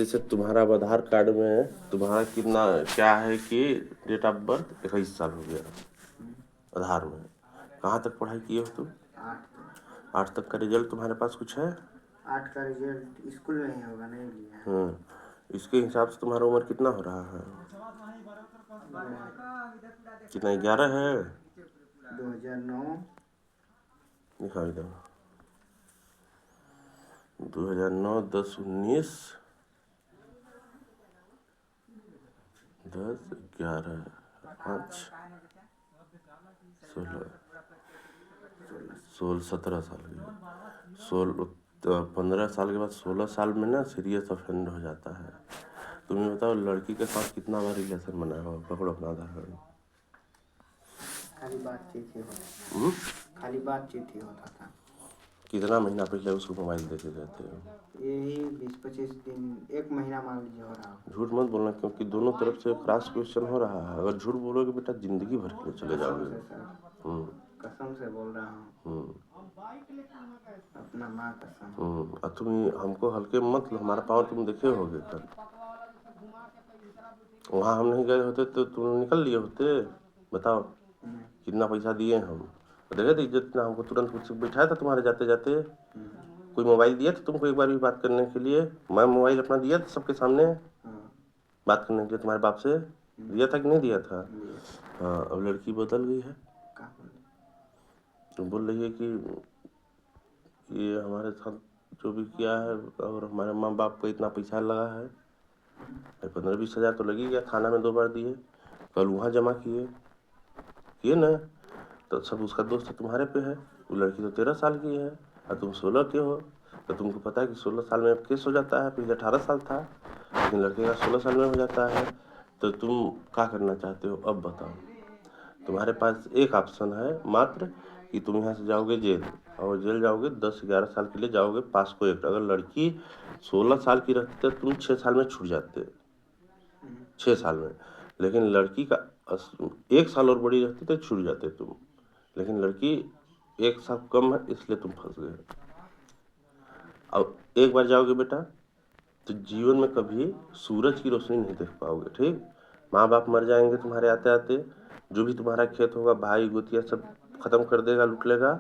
जैसे तुम्हारा अब आधार कार्ड में तुम्हारा कितना क्या है कि डेट ऑफ बर्थ 21 साल हो गया आधार में। कहाँ तक पढ़ाई किए हो तुम? 8 तक का रिजल्ट तुम्हारे पास कुछ है? 8 का रिजल्ट स्कूल में ही होगा, नहीं लिया। इसके हिसाब से तुम्हारा उम्र कितना हो रहा है? कितना 11 है? 2009। दिखाई दो 2009 10 19 10 11 5 16 17 साल की 15 साल के बाद 16 साल में ना सीरियस ऑफेंड हो जाता है। तुम्हें बताओ लड़की के साथ कितना बार रिलेशन बनाया हो? पकड़ो अपना आधार कार्ड। खाली बातचीत ही होता, खाली बातचीत ही होता था। कितना महीना पहले उसको मोबाइल देते रहते हो? यही 20-25 दिन, 1 महीना मान लीजिए हो रहा हो। झूठ मत बोलना, क्योंकि दोनों तरफ से क्रॉस क्वेश्चन हो रहा है। अगर झूठ बोलोगे बेटा जिंदगी भर के लिए चले जाओगे। कसम से बोल रहा हूँ, अपना माँ कसम। और तुम हमको हल्के मत लो, हमारा पावर तुम देखे होगे कल। वहाँ हम नहीं गए होते तो तुम निकल लिए होते? बताओ कितना पैसा दिए हम, देखे थे इज्जत ना, हमको तुरंत कुछ बिठाया था तुम्हारे जाते जाते। कोई मोबाइल दिया था तुमको एक बार भी बात करने के लिए? मैं मोबाइल अपना दिया था सबके सामने बात करने के लिए, तुम्हारे बाप से दिया था कि नहीं दिया था? हाँ, अब लड़की बदल गई है, तो बोल रही है कि ये हमारे साथ जो भी किया है और हमारे माँ बाप को इतना पैसा लगा है, 15-20 हज़ार तो लगी गया, थाना में 2 बार दिए, कल वहाँ जमा किए ना, तो सब उसका दोस्त तुम्हारे पे है। वो लड़की तो 13 साल की है और तुम 16 के हो, तो तुमको पता है कि 16 साल में अब केस हो जाता है। पहले 18 साल था, लेकिन लड़के का 16 साल में हो जाता है। तो तुम क्या करना चाहते हो अब बताओ? तुम्हारे पास एक ऑप्शन है मात्र कि तुम यहाँ से जाओगे जेल, और जेल जाओगे 10-11 साल के लिए जाओगे पास्को एक्ट। अगर लड़की 16 साल की रहती तो तुम 6 साल में छूट जाते, 6 साल में। लेकिन लड़की का 1 साल और बड़ी रहती तो छूट जाते तुम, लेकिन लड़की 1 साल कम है इसलिए तुम फंस गए। अब एक बार जाओगे बेटा तो जीवन में कभी सूरज की रोशनी नहीं देख पाओगे, ठीक? माँ बाप मर जाएंगे तुम्हारे आते आते, जो भी तुम्हारा खेत होगा भाई गोतिया सब खत्म कर देगा, लूट लेगा।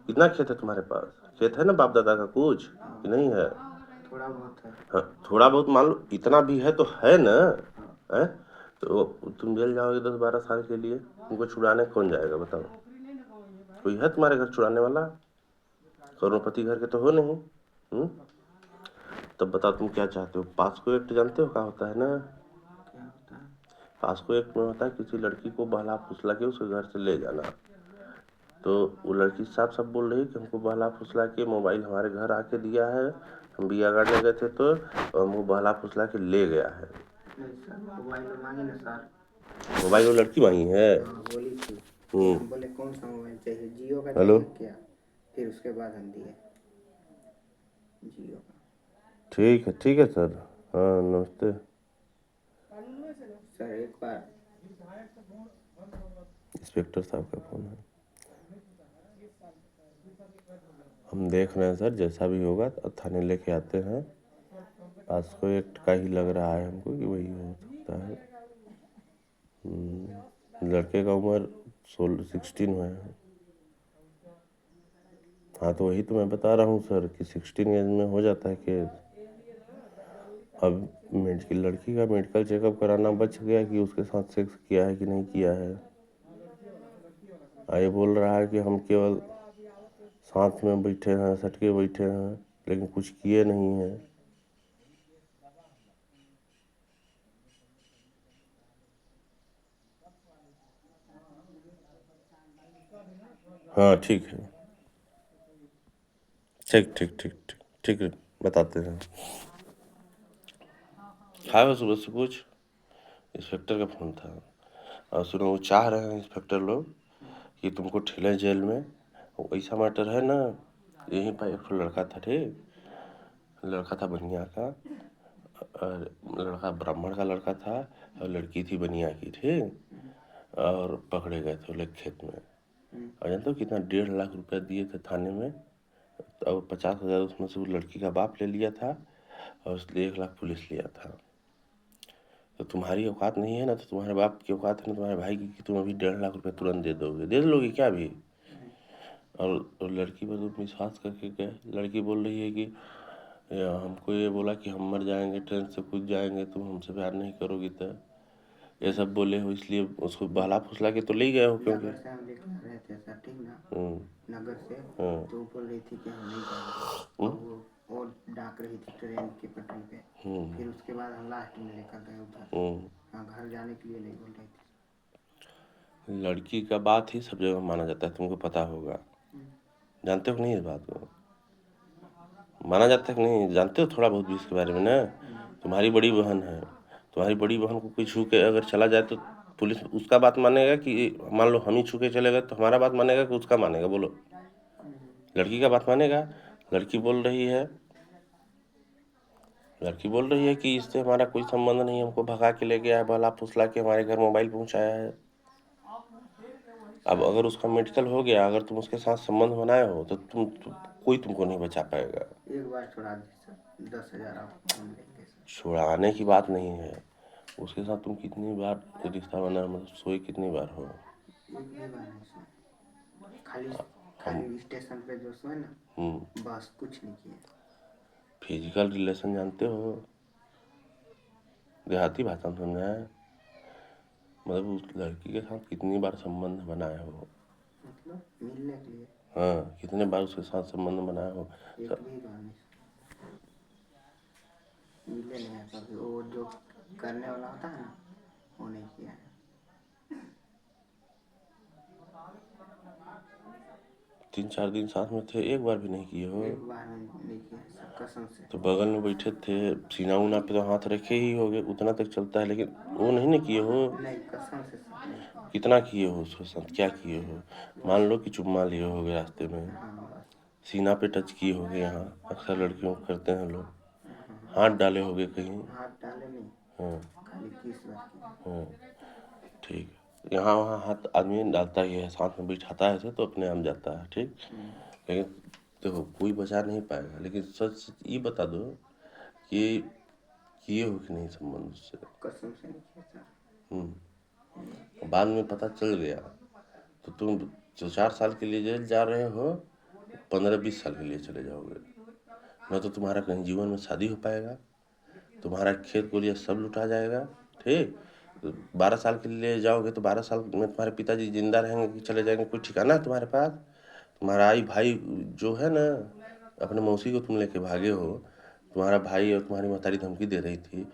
कितना खेत है तुम्हारे पास? खेत है ना बाप दादा का कुछ कि नहीं है? थोड़ा बहुत है। हाँ, थोड़ा बहुत मान लो, इतना भी है तो है ना? है तो तुम जेल जाओगे 10-12 साल के लिए, तुमको छुड़ाने कौन जाएगा बताओ? कोई है तुम्हारे घर छुड़ाने वाला? करोड़पति घर के तो हो नहीं। तब बताओ तुम क्या चाहते हो? पास्को एक्ट जानते हो क्या होता है ना? पास्को एक्ट में होता है किसी लड़की को बहला फुसला के उसके घर से ले जाना। तो वो लड़की साफ साफ बोल रही है कि हमको बहला फुसला के मोबाइल हमारे घर आके दिया है, हम बिया गाड़ने गए थे तो हमको बहला फुसला के ले गया है। मोबाइल मांगी ना सर, मोबाइल वो लड़की मांगी है? बोली थी। हम बोले कौन सा मोबाइल चाहिए, जियो का हेलो, चाहिए क्या? फिर उसके बाद हम दिए जियो का। ठीक है सर। हाँ नमस्ते सर। एक बार इंस्पेक्टर साहब का फ़ोन है, हम देख रहे हैं सर, जैसा भी होगा तो थाने लेके आते हैं। पास्को एक्ट का ही लग रहा है हमको कि वही हो सकता है। लड़के का उम्र 16 है। हाँ तो वही तो मैं बता रहा हूँ सर कि 16 एज में हो जाता है केस। अब लड़की का मेडिकल चेकअप कराना बच गया कि उसके साथ सेक्स किया है कि नहीं किया है। ये बोल रहा है कि हम केवल साथ में बैठे हैं, सटके बैठे हैं, लेकिन कुछ किए नहीं हैं। हाँ ठीक है, ठीक ठीक ठीक ठीक ठीक है, बताते हैं। हाँ बस सुबह से कुछ इंस्पेक्टर का फ़ोन था, और सुनो वो चाह रहे हैं इंस्पेक्टर लोग कि तुमको ठेले जेल में। ऐसा मैटर है ना, यहीं पर एक लड़का था, ठीक, लड़का था बनिया का, और लड़का ब्राह्मण का लड़का था और लड़की थी बनिया की, ठीक। और पकड़े गए थे लोग खेत में, और जानते हो कितना 1.5 लाख रुपया दिए थे थाने में, और 50,000 उसमें से वो लड़की का बाप ले लिया था, और इसलिए 1 लाख पुलिस लिया था। तो तुम्हारी औकात नहीं है ना, तो तुम्हारे बाप की औकात है ना तुम्हारे भाई की कि तुम अभी 1.5 लाख रुपए तुरंत दे दोगे? दे लोगे क्या अभी? और लड़की पर तुम विश्वास करके गए। लड़की बोल रही है कि हमको ये बोला कि हम मर जाएंगे, ट्रेन से कूद जाएंगे, तुम हमसे प्यार नहीं करोगी तो ये सब बोले हो, इसलिए उसको बहला फुसला के तो ले गए हो। क्योंकि नगर से हम लेकर आ रहे थे सर, ठीक ना, नगर से, हाँ। तो वो बोल रही थी कि हम नहीं जाएंगे, और वो डांट रही थी ट्रेन की पटरी पे। फिर उसके बाद हम लास्ट में लेकर गए उधर, हाँ, घर जाने के लिए नहीं बोल रही थी। लड़की का बात ही सब जगह माना जाता है, तुमको पता होगा। जानते हो कि नहीं इस बात को? माना जाता है कि नहीं? जानते हो थोड़ा बहुत भी इसके बारे में ना? तुम्हारी बड़ी बहन है, तुम्हारी बड़ी बहन को कोई छू के अगर चला जाए तो पुलिस उसका बात मानेगा कि मान लो हम ही छू के चले गए तो हमारा बात मानेगा कि उसका मानेगा? बोलो, लड़की का बात मानेगा? लड़की बोल रही है कि इससे हमारा कोई संबंध नहीं, हमको भगा के ले गया है, बहला फुसला के हमारे घर मोबाइल पहुंचाया है। अब अगर उसका मेडिकल हो गया, अगर तुम उसके साथ संबंध बनाए हो तो कोई तुमको नहीं बचा पाएगा। एक बार छोड़ा दी सर, 10,000 आप हम लेंगे सर। छुड़ाने की बात नहीं है, उसके साथ तुम कितनी बार रिश्ता बना, मतलब सोए कितनी बार हो? एक भी बार नहीं सर, खाली स्टेशन पे जो सोए ना, बस, कुछ नहीं किए। फिजिकल रिलेशन जानते हो? देहाती भाषा में समझा है, मतलब उस लड़की के साथ कितनी बार संबंध बनाए हो? मतलब मिलने के लिए। हाँ, कितने बार उसके साथ संबंध बनाए हो? एक भी बार नहीं, मिले नहीं है कभी। वो जो करने वाला होता है ना, वो नहीं किया है। 3-4 दिन साथ में थे, एक बार भी नहीं किए हो? एक बार नहीं किया है सर, कसम से। तो बगल में बैठे थे, सीना उना पे तो हाथ रखे ही होगे, उतना तक चलता है, लेकिन वो नहीं ना किए हो? नहीं, कसम से सर नहीं किया। कितना किए हो उसके साथ? क्या किए हो? मान लो कि चुम्मा लिए होगे रास्ते में, हाँ, बस। सीना पे टच किए होगे, यहाँ अक्सर लड़कियों को करते हैं लोग, हाथ डाले होगे कहीं? हाथ डाले नहीं, हाँ खाली किस बार किया। हाँ, ठीक है। यहाँ वहाँ हाथ आदमी डालता ही है, साथ में बिठाता है ऐसे तो अपने आप जाता है, ठीक। लेकिन देखो कोई बचा नहीं पाएगा, लेकिन सच सच ये बता दो कि किए हो कि नहीं संबंध उससे? कसम से नहीं किया सर। बाद में पता चल गया तो तुम जो 4 साल के लिए जेल जा रहे हो, 15-20 साल के लिए चले जाओगे। न तो तुम्हारा कहीं जीवन में शादी हो पाएगा, तुम्हारा खेत कोरिया सब लुटा जाएगा, ठीक। 12 साल के लिए जाओगे तो 12 साल में तुम्हारे पिताजी जिंदा रहेंगे कि चले जाएंगे, कोई ठिकाना है तुम्हारे पास? तुम्हारा भाई जो है ना, अपने मौसी को तुम लेके भागे हो, तुम्हारा भाई और तुम्हारी महतारी धमकी दे रही थी,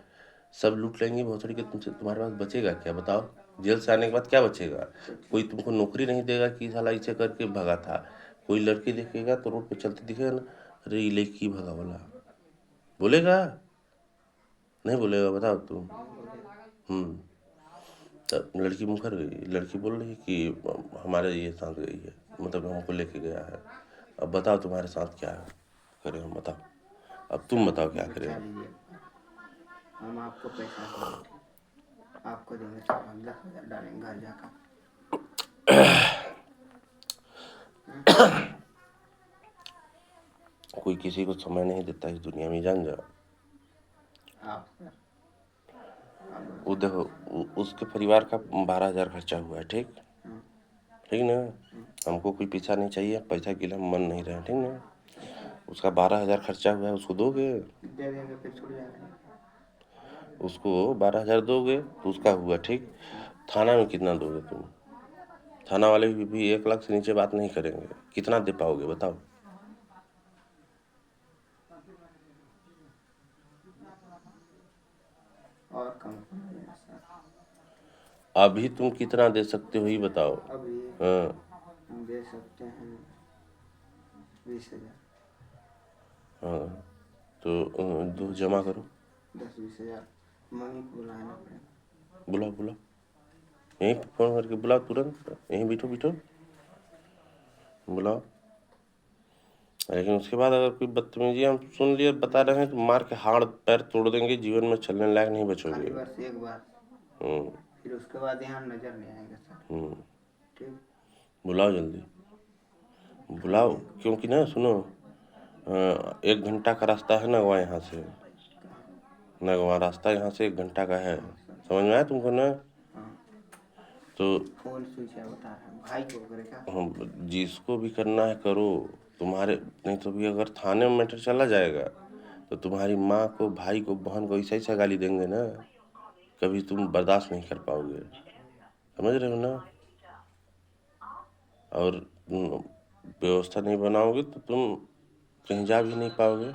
सब लूट लेंगे भोसड़ी के, तुमसे तुम्हारे पास बचेगा क्या? बताओ, जेल से आने के बाद क्या बचेगा? कोई तुमको नौकरी नहीं देगा कि साला इसे करके भगा था। कोई लड़की देखेगा तो रोड पे चलते दिखेगा ना, अरे ये लड़की भगा वाला, बोलेगा? नहीं बोलेगा? बताओ तुम। तब लड़की मुकर गई, लड़की बोल रही है कि हमारे ये साथ गई है, मतलब हमको लेके गया है। अब बताओ तुम्हारे साथ क्या करें हम? बताओ, अब तुम बताओ क्या करें? बचा लीजिए, हम आपको पैसा देंगे, आपको देंगे सर, हम 10,000 डालेंगे घर जाकर। कोई किसी को समय नहीं देता इस दुनिया में, जान जाओ। आप सर, वो देखो उसके परिवार का 12,000 खर्चा हुआ है, ठीक, ठीक ना। हमको कोई पैसा नहीं चाहिए, पैसा के लिए हम मन नहीं रहे, ठीक ना। उसका 12,000 खर्चा हुआ है, उसको दोगे? दे देंगे, फिर छूट जाएगा। उसको 12,000 दोगे तो उसका हुआ, ठीक। थाना में कितना दोगे तुम? थाना वाले भी 1 लाख से नीचे बात नहीं करेंगे, कितना दे पाओगे बताओ? और कम कर देंगे सर। अभी तुम कितना दे सकते हो ये बताओ? अभी हाँ हम दे सकते हैं 20,000। हाँ, तो दो जमा करो। 10-20,000 मम्मी को बुलाना पड़ेगा। बुलाओ बुलाओ, यहीं पे फोन करके बुलाओ, तुरंत यहीं बैठो बैठो, बुलाओ। लेकिन उसके बाद अगर कोई बदतमीजी हम सुन लिए बता रहे हैं तो मार के हाथ पैर तोड़ देंगे, जीवन में चलने लायक नहीं बचोगे। खाली बस एक बार, फिर उसके बाद यहाँ नजर नहीं आएगा सर, ठीक। बुलाओ जल्दी बुलाओ, क्योंकि ना सुनो, 1 घंटा का रास्ता है ना वहाँ यहाँ से, नगवां रास्ता यहाँ से 1 घंटा का है, समझ में आया तुमको ना? हाँ तो फोन स्विच है बता रहा है भाई को करेगा। हम जिसको भी करना है करो, तुम्हारे नहीं तो भी अगर थाने में मैटर चला जाएगा तो तुम्हारी माँ को, भाई को, बहन को ऐसा गाली देंगे ना, कभी तुम बर्दाश्त नहीं कर पाओगे, समझ रहे हो ना? और व्यवस्था नहीं बनाओगे तो तुम कहीं जा भी नहीं पाओगे।